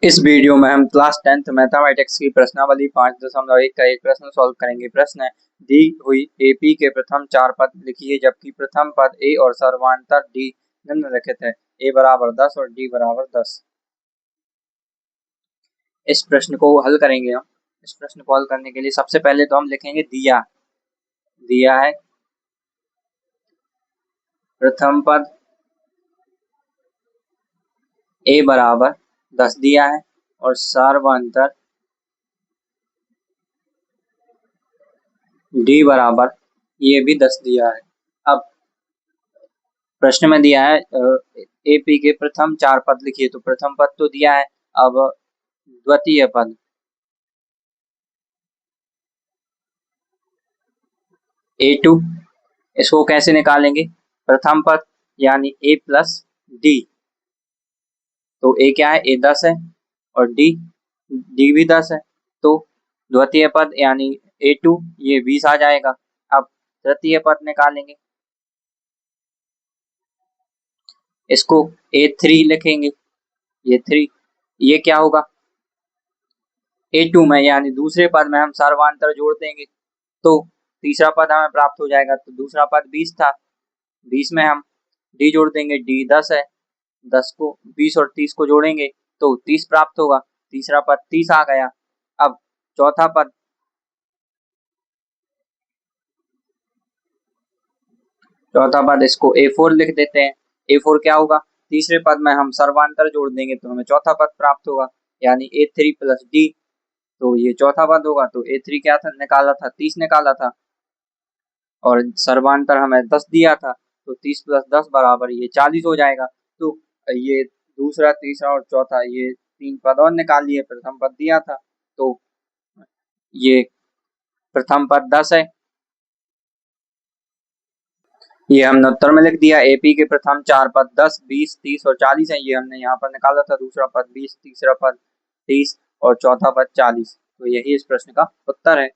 इस वीडियो में हम क्लास 10th मैथमेटिक्स की प्रश्नावली 5.1 का एक प्रश्न सॉल्व करेंगे। प्रश्न है, दी हुई एपी के प्रथम चार पद लिखिए जबकि प्रथम पद ए और सर्वांतर डी निम्नलिखित है। ए बराबर 10 और डी बराबर 10। इस प्रश्न को हल करेंगे हम। इस प्रश्न को हल करने के लिए सबसे पहले तो हम लिखेंगे दिया है प्रथम पद ए बराबर 10 दिया है और सर्वांतर डी बराबर ये भी 10 दिया है। अब प्रश्न में दिया है एपी के प्रथम चार पद लिखिए, तो प्रथम पद तो दिया है। अब द्वितीय पद A2, इसको कैसे निकालेंगे? प्रथम पद यानी A प्लस डी, तो A क्या है? A 10 है और D भी 10 है, तो द्वितीय पद यानी A2 ये 20 आ जाएगा। अब तृतीय पद निकालेंगे, इसको A3 लिखेंगे। ये क्या होगा? A2 में यानी दूसरे पद में हम सर्वांतर जोड़ देंगे तो तीसरा पद हमें प्राप्त हो जाएगा। तो दूसरा पद 20 था, 20 में हम D जोड़ देंगे, D 10 है, 10 को 20 और 30 को जोड़ेंगे तो 30 प्राप्त होगा। तीसरा पद 30 आ गया। अब चौथा पद इसको A4 लिख देते हैं। A4 क्या होगा? तीसरे पद में हम सर्वांतर जोड़ देंगे तो हमें चौथा पद प्राप्त होगा यानी A3 प्लस D, तो ये चौथा पद होगा। तो A3 क्या था? निकाला था 30 निकाला था और सर्वांतर हमें 10 दिया था, तो 30 प्लस 10 बराबर ये 40 हो जाएगा। तो ये दूसरा, तीसरा और चौथा ये तीन पद और निकाल लिए। प्रथम पद दिया था तो ये प्रथम पद 10 है, ये हमने उत्तर में लिख दिया। एपी के प्रथम चार पद 10, 20, 30 और 40 है, ये हमने यहाँ पर निकाला था। दूसरा पद 20, तीसरा पद 30 और चौथा पद 40, तो यही इस प्रश्न का उत्तर है।